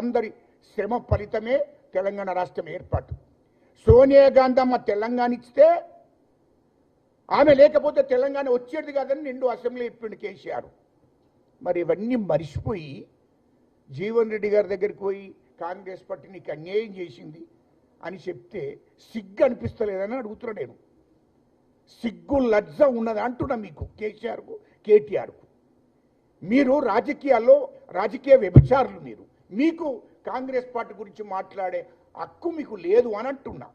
అందరి శ్రమ ఫలితమే తెలంగాణ రాష్ట్రం ఏర్పాటు. సోనియా గాంధీ అమ్మ తెలంగాణ ఇస్తే ఆమె లేకపోతే తెలంగాణ వచ్చేది కాదని నిండు అసెంబ్లీ చెప్పిండు కేసీఆర్. మరి ఇవన్నీ మరిచిపోయి జీవన్ రెడ్డి గారి దగ్గరికి పోయి కాంగ్రెస్ పార్టీ నీకు అన్యాయం చేసింది అని చెప్తే సిగ్గు అనిపిస్తలేదని అడుగుతున్నా నేను. సిగ్గు లజ్జ ఉన్నది అంటున్నా మీకు, కేసీఆర్కు కేటీఆర్కు. మీరు రాజకీయాల్లో రాజకీయ వ్యభిచారులు. మీకు కాంగ్రెస్ పార్టీ గురించి మాట్లాడే హక్కు మీకు లేదు అని అంటున్నా.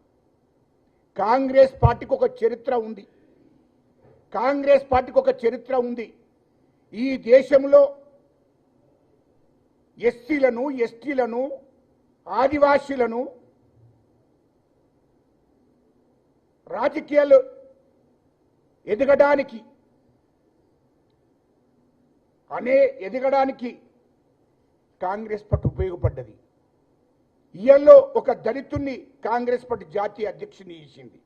కాంగ్రెస్ పార్టీకి ఒక చరిత్ర ఉంది. కాంగ్రెస్ పార్టీకి ఒక చరిత్ర ఉంది. ఈ దేశంలో ఎస్సీలను, ఎస్టీలను, ఆదివాసీలను రాజకీయాలు ఎదగడానికి కాంగ్రెస్ పార్టీ ఉపయోగపడ్డది. ఇయల్లో ఒక దళితుణ్ణి కాంగ్రెస్ పార్టీ జాతీయ అధ్యక్షుని చేసింది.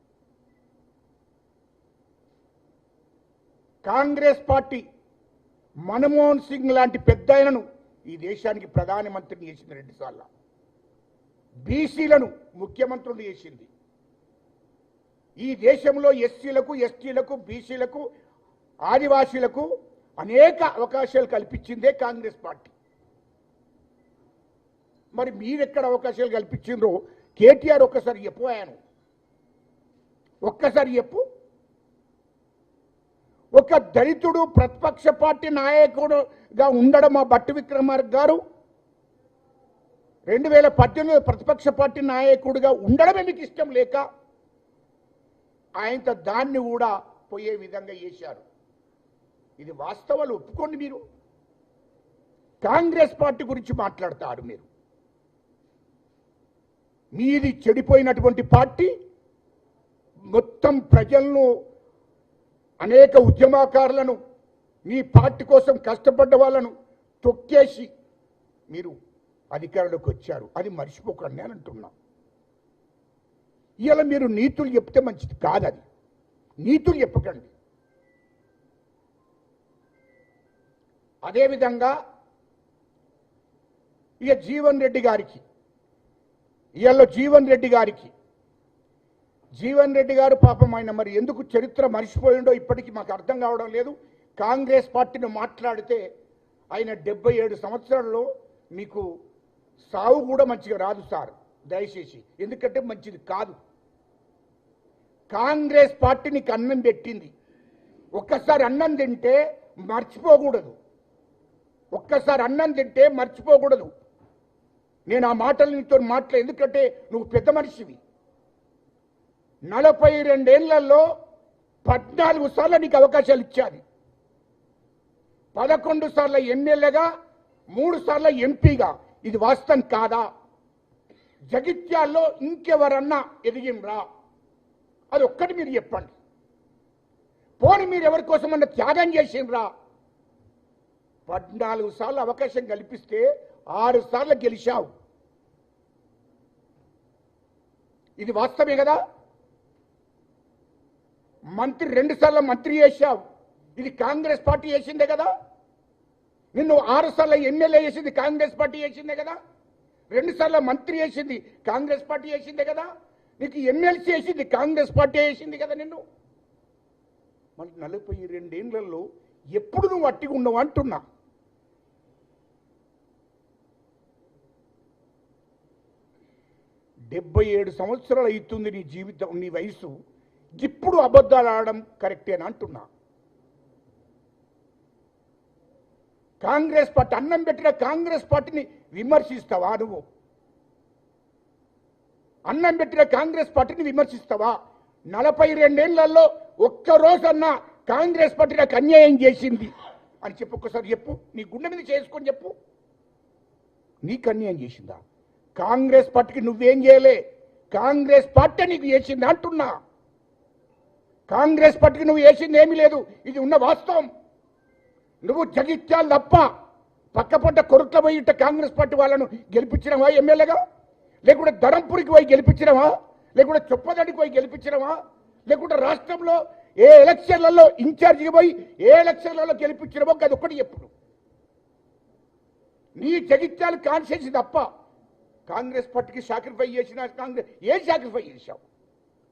కాంగ్రెస్ పార్టీ మన్మోహన్ సింగ్ లాంటి పెద్ద ఆయనను ఈ దేశానికి ప్రధానమంత్రిని చేసింది 2 సార్లు. బీసీలను ముఖ్యమంత్రులు చేసింది. ఈ దేశంలో ఎస్సీలకు, ఎస్టీలకు, బీసీలకు, ఆదివాసీలకు అనేక అవకాశాలు కల్పించిందే కాంగ్రెస్ పార్టీ. మరి మీరెక్కడ అవకాశాలు కల్పించిండ్రో కేటీఆర్ ఒక్కసారి చెప్పాను. ఒక్కసారి చెప్పు. ఒక దళితుడు ప్రతిపక్ష పార్టీ నాయకుడుగా ఉండడం మా భట్టి విక్రమార్క గారు 2018 ప్రతిపక్ష పార్టీ నాయకుడిగా ఉండడమే మీకు ఇష్టం లేక ఆయనతో దాన్ని కూడా పోయే విధంగా చేశారు. ఇది వాస్తవాలు ఒప్పుకోండి. మీరు కాంగ్రెస్ పార్టీ గురించి మాట్లాడతారు. మీది చెడిపోయినటువంటి పార్టీ. మొత్తం ప్రజలను, అనేక ఉద్యమకారులను, మీ పార్టీ కోసం కష్టపడ్డ వాళ్ళను తొక్కేసి మీరు అధికారంలోకి వచ్చారు. అది మర్చిపోకండి అని అంటున్నా. ఇలా మీరు నీతులు చెప్తే మంచిది కాదు. అది నీతులు చెప్పకండి. అదేవిధంగా ఇక జీవన్ రెడ్డి గారు పాపం ఆయన మరి ఎందుకు చరిత్ర మర్చిపోయిండో ఇప్పటికీ మాకు అర్థం కావడం లేదు. కాంగ్రెస్ పార్టీని మాట్లాడితే ఆయన 77 సంవత్సరాల్లో మీకు సావు కూడా మంచిగా రాదు సార్, దయచేసి. ఎందుకంటే మంచిది కాదు. కాంగ్రెస్ పార్టీ నీకు అన్నం పెట్టింది. ఒక్కసారి అన్నం తింటే మర్చిపోకూడదు. నేను ఆ మాటలు నీతో ఎందుకంటే నువ్వు పెద్ద మనిషివి. 42 ఏళ్లలో 14 సార్లు నీకు అవకాశాలు ఇచ్చాది. 11 సార్లు ఎమ్మెల్యేగా, 3 సార్లు ఎంపీగా. ఇది వాస్తవం కాదా? జగిత్యాల్లో ఇంకెవరన్నా ఎదిగిండ్రా? అది ఒక్కటి మీరు చెప్పండి. పోనీ మీరు ఎవరి కోసమన్నా త్యాగం చేసిండ్రా? 14 సార్లు అవకాశం కల్పిస్తే 6 సార్లు గెలిచావు. ఇది వాస్తవమే కదా? మంత్రి 2 సార్లు మంత్రి చేశావు. ఇది కాంగ్రెస్ పార్టీ చేసిందే కదా? నిన్ను 6 సార్లు ఎమ్మెల్యే చేసింది కాంగ్రెస్ పార్టీ చేసిందే కదా? 2 సార్లు మంత్రి చేసింది కాంగ్రెస్ పార్టీ చేసిందే కదా? నీకు ఎమ్మెల్సీ చేసింది కాంగ్రెస్ పార్టీ చేసింది కదా నిన్ను. మన 42 ఏళ్లలో ఎప్పుడు నువ్వు అట్టిగా ఉండవు అంటున్నా. డెబ్బై 7 సంవత్సరాలు అవుతుంది నీ జీవితం, నీ వయసు. ఇప్పుడు అబద్ధాలు ఆడడం కరెక్టేనా అంటున్నా. కాంగ్రెస్ పార్టీ అన్నం పెట్టిన కాంగ్రెస్ పార్టీని విమర్శిస్తావా నువ్వు? అన్నం పెట్టిన కాంగ్రెస్ పార్టీని విమర్శిస్తావా? 42 ఏళ్లలో ఒక్కరోజన్నా కాంగ్రెస్ పార్టీ నాకు అన్యాయం చేసింది అని చెప్పు. ఒక్కసారి చెప్పు. నీ గుండె మీద చేసుకొని చెప్పు. నీకు అన్యాయం చేసిందా? కాంగ్రెస్ పార్టీకి నువ్వేం చేయలే, కాంగ్రెస్ పార్టీ నీకు చేసింది అంటున్నా. కాంగ్రెస్ పార్టీకి నువ్వు చేసింది ఏమీ లేదు. ఇది ఉన్న వాస్తవం. నువ్వు జగిత్యాలు తప్ప పక్కపడ్డ కొరుట్ల పోయి కాంగ్రెస్ పార్టీ వాళ్ళను గెలిపించినవా ఎమ్మెల్యేగా? లేకుంటే ధరంపూరికి పోయి గెలిపించినవా? లేకుంటే చొప్పదండికి పోయి గెలిపించినవా? లేకుంటే రాష్ట్రంలో ఏ ఎలక్షన్లలో ఇన్ఛార్జికి పోయి ఏ ఎలక్షన్లలో గెలిపించినవో అది ఒక్కటి చెప్పు. నీ జగిత్యాలు కాన్స్టిట్యూన్సీ తప్ప కాంగ్రెస్ పార్టీకి సాక్రిఫై చేసిన కాంగ్రెస్ ఏం సాక్రిఫై చేశావు?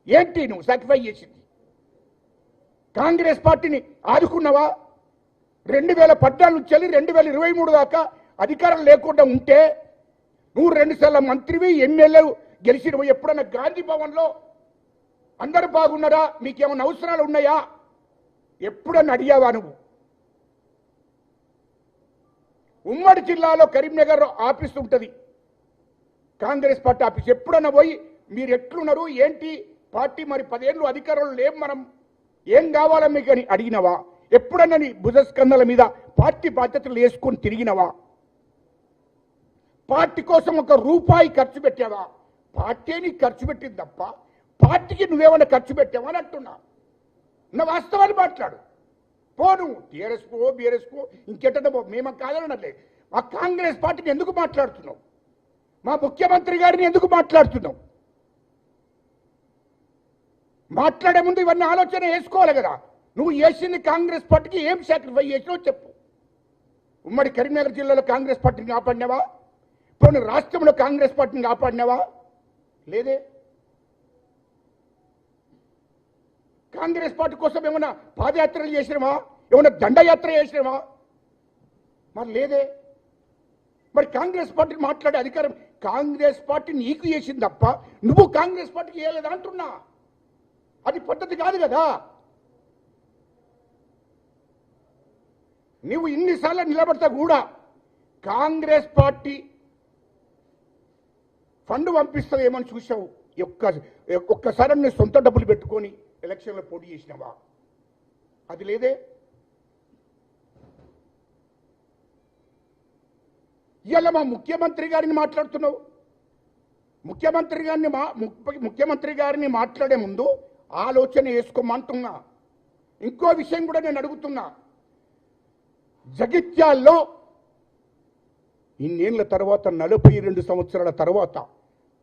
ఏంటి నువ్వు సాక్రిఫై చేసింది? కాంగ్రెస్ పార్టీని ఆదుకున్నావా? 2014 నుంచి 2023 దాకా అధికారం లేకుండా ఉంటే నువ్వు 2 సార్లు మంత్రివి, ఎమ్మెల్యేలు గెలిచినవు. ఎప్పుడన్నా గాంధీ భవన్లో అందరూ బాగున్నారా, మీకేమైనా అవసరాలు ఉన్నాయా, ఎప్పుడన్నా అడిగావా నువ్వు? ఉమ్మడి జిల్లాలో కరీంనగర్ ఆఫీస్ ఉంటుంది, కాంగ్రెస్ పార్టీ ఆఫీస్. ఎప్పుడన్నా పోయి మీరు ఎట్లున్నారు ఏంటి పార్టీ మరి 10 ఏళ్ళు అధికారంలో లేం, మనం ఏం కావాలా మీకు అని అడిగినవా? ఎప్పుడన్నా నీ భుజస్కంధాల మీద పార్టీ బాధ్యతలు వేసుకొని తిరిగినవా? పార్టీ కోసం 1 రూపాయి ఖర్చు పెట్టావా? పార్టీని ఖర్చు పెట్టింది తప్ప పార్టీకి నువ్వేమన్నా ఖర్చు పెట్టావా అని అంటున్నా. నా వాస్తవాన్ని మాట్లాడు. పోను టీఆర్ఎస్కో బీఆర్ఎస్కో ఇంకెట్టో మేము కాదనట్లే. మా కాంగ్రెస్ పార్టీని ఎందుకు మాట్లాడుతున్నావు? మా ముఖ్యమంత్రి గారిని ఎందుకు మాట్లాడుతున్నావు? మాట్లాడే ముందు ఇవన్నీ ఆలోచన వేసుకోవాలి కదా. నువ్వు చేసింది కాంగ్రెస్ పార్టీకి ఏం సాక్రిఫై చేసినావు చెప్పు. ఉమ్మడి కరీంనగర్ జిల్లాలో కాంగ్రెస్ పార్టీని కాపాడినావా? పోనీ రాష్ట్రంలో కాంగ్రెస్ పార్టీని కాపాడినావా? లేదే. కాంగ్రెస్ పార్టీ కోసం ఏమైనా పాదయాత్రలు చేసినావా? ఏమైనా దండయాత్ర చేసినావా? మరి లేదే. మరి కాంగ్రెస్ పార్టీని మాట్లాడే అధికారం కాంగ్రెస్ పార్టీ నీకు చేసింది తప్ప నువ్వు కాంగ్రెస్ పార్టీకి చేయలేదా అంటున్నా. అది పద్ధతి కాదు కదా. నువ్వు ఇన్నిసార్లు నిలబడతా కూడా కాంగ్రెస్ పార్టీ ఫండ్ పంపిస్తుందేమని చూసావు. ఒక్కసారి నీ సొంత డబ్బులు పెట్టుకొని ఎలక్షన్లో పోటీ చేసినావా? అది లేదే. ఇవాళ మా ముఖ్యమంత్రి గారిని మాట్లాడుతున్నావు. ముఖ్యమంత్రి గారిని మాట్లాడే ముందు ఆలోచన వేసుకోమంటున్నా. ఇంకో విషయం కూడా నేను అడుగుతున్నా. జగిత్యాల్లో ఇన్నేళ్ల తర్వాత 42 సంవత్సరాల తర్వాత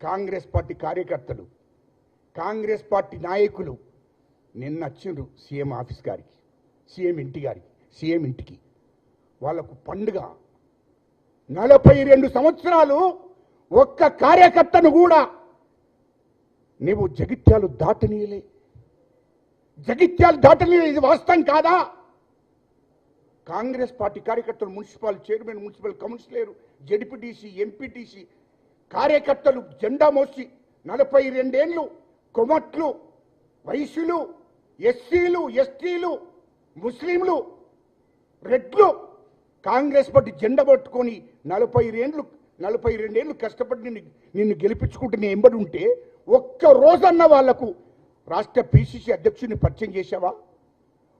కాంగ్రెస్ పార్టీ కార్యకర్తలు, కాంగ్రెస్ పార్టీ నాయకులు నిన్న వచ్చిండ్రు సీఎం ఆఫీస్ గారికి, సీఎం ఇంటికి. వాళ్ళకు పండుగ. 42 సంవత్సరాలు ఒక్క కార్యకర్తను కూడా నువ్వు జగిత్యాలు దాటనీయలే. ఇది వాస్తవం కాదా? కాంగ్రెస్ పార్టీ కార్యకర్తలు, municipal chairman, municipal councillor, ZPTC, MPTC కార్యకర్తలు జెండా మోసి 42 ఏళ్ళు కొమట్లు, వైశ్యులు, ఎస్సీలు, ఎస్టీలు, ముస్లింలు, రెడ్లు కాంగ్రెస్ పార్టీ జెండా పట్టుకొని 42 ఏళ్ళు కష్టపడి నిన్ను గెలిపించుకుంటూ నీ ఎంబడి ఉంటే ఒక్క రోజన్న వాళ్లకు రాష్ట్ర పిసిసి అధ్యక్షుడిని పరిచయం చేశావా?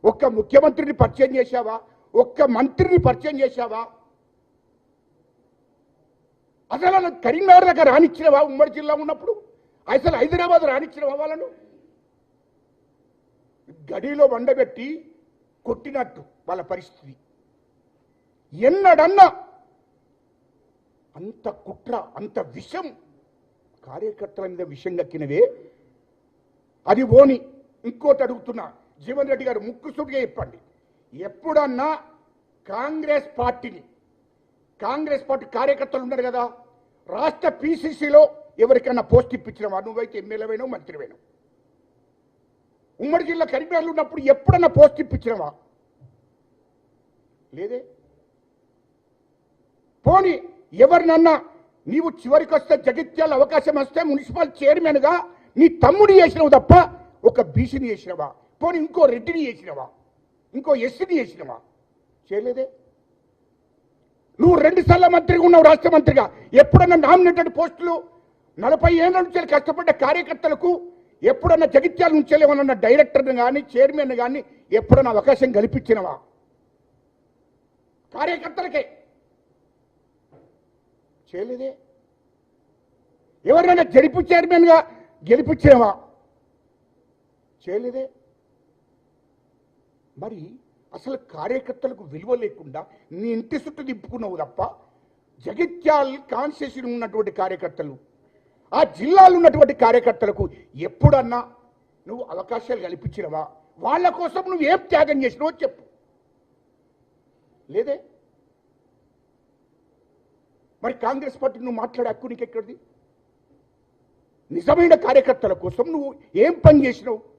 ఒక్క ముఖ్యమంత్రిని పరిచయం చేశావా? ఒక్క మంత్రిని పరిచయం చేశావా? అసలు కరీంనగర్ దగ్గర రానిచ్చినవా? ఉమ్మడి జిల్లా ఉన్నప్పుడు అసలు హైదరాబాద్ రానిచ్చినవా? వాళ్ళను గడిలో వండబెట్టి కొట్టినట్టు వాళ్ళ పరిస్థితి. ఎన్నడన్నా అంత కుట్ర, అంత విషం కార్యకర్తల మీద విషం కక్కినవే. అది ఓని. ఇంకోటి అడుగుతున్నా, జీవన్ రెడ్డి గారు ముక్కుసూటిగా చెప్పండి. ఎప్పుడన్నా కాంగ్రెస్ పార్టీ కార్యకర్తలు ఉన్నారు కదా, రాష్ట్ర పిసిసిలో ఎవరికైనా పోస్ట్ ఇప్పించినవా? నువ్వైతే ఎమ్మెల్యేవైనా మంత్రివైనా. ఉమ్మడి జిల్లా కరీంనగర్లో ఉన్నప్పుడు ఎప్పుడన్నా పోస్ట్ ఇప్పించినవా? లేదే. పోనీ ఎవరినన్నా నీవు చివరికి వస్తే జగిత్యాల అవకాశం వస్తే మున్సిపల్ చైర్మన్గా నీ తమ్ముడు చేసినవు తప్ప ఒక బీసీని చేసినవా? పోనీ ఇంకో రెడ్డిని చేసినవా? ఇంకో ఎస్సీని చేసినవా? చేయలేదే. నువ్వు 2 సార్లు మంత్రిగా ఉన్నావు, రాష్ట్ర మంత్రిగా. ఎప్పుడన్నా నామినేటెడ్ పోస్టులు 40 ఏళ్ళ నుంచి కష్టపడ్డ కార్యకర్తలకు ఎప్పుడన్నా జగిత్యాల నుంచి ఏమన్నా డైరెక్టర్ని కానీ చైర్మన్ కానీ ఎప్పుడన్నా అవకాశం కల్పించినవా? కార్యకర్తలకే చేయలేదే. ఎవరైనా జడిపి చైర్మన్గా గెలిపించినవా? చేయలేదే. మరి అసలు కార్యకర్తలకు విలువ లేకుండా నీ ఇంటి చుట్టూ దింపుకున్నావు తప్ప జగిత్యాల కాన్స్టిట్యూషన్ ఉన్నటువంటి కార్యకర్తలు, ఆ జిల్లాలో ఉన్నటువంటి కార్యకర్తలకు ఎప్పుడన్నా నువ్వు అవకాశాలు కల్పించినవా? వాళ్ళ కోసం నువ్వు ఏం త్యాగం చేసినావో చెప్పు. లేదే. మరి కాంగ్రెస్ పార్టీ నువ్వు మాట్లాడే హక్కు నీకు ఎక్కడిది? నిజమైన కార్యకర్తల కోసం నువ్వు ఏం పని చేసినావు?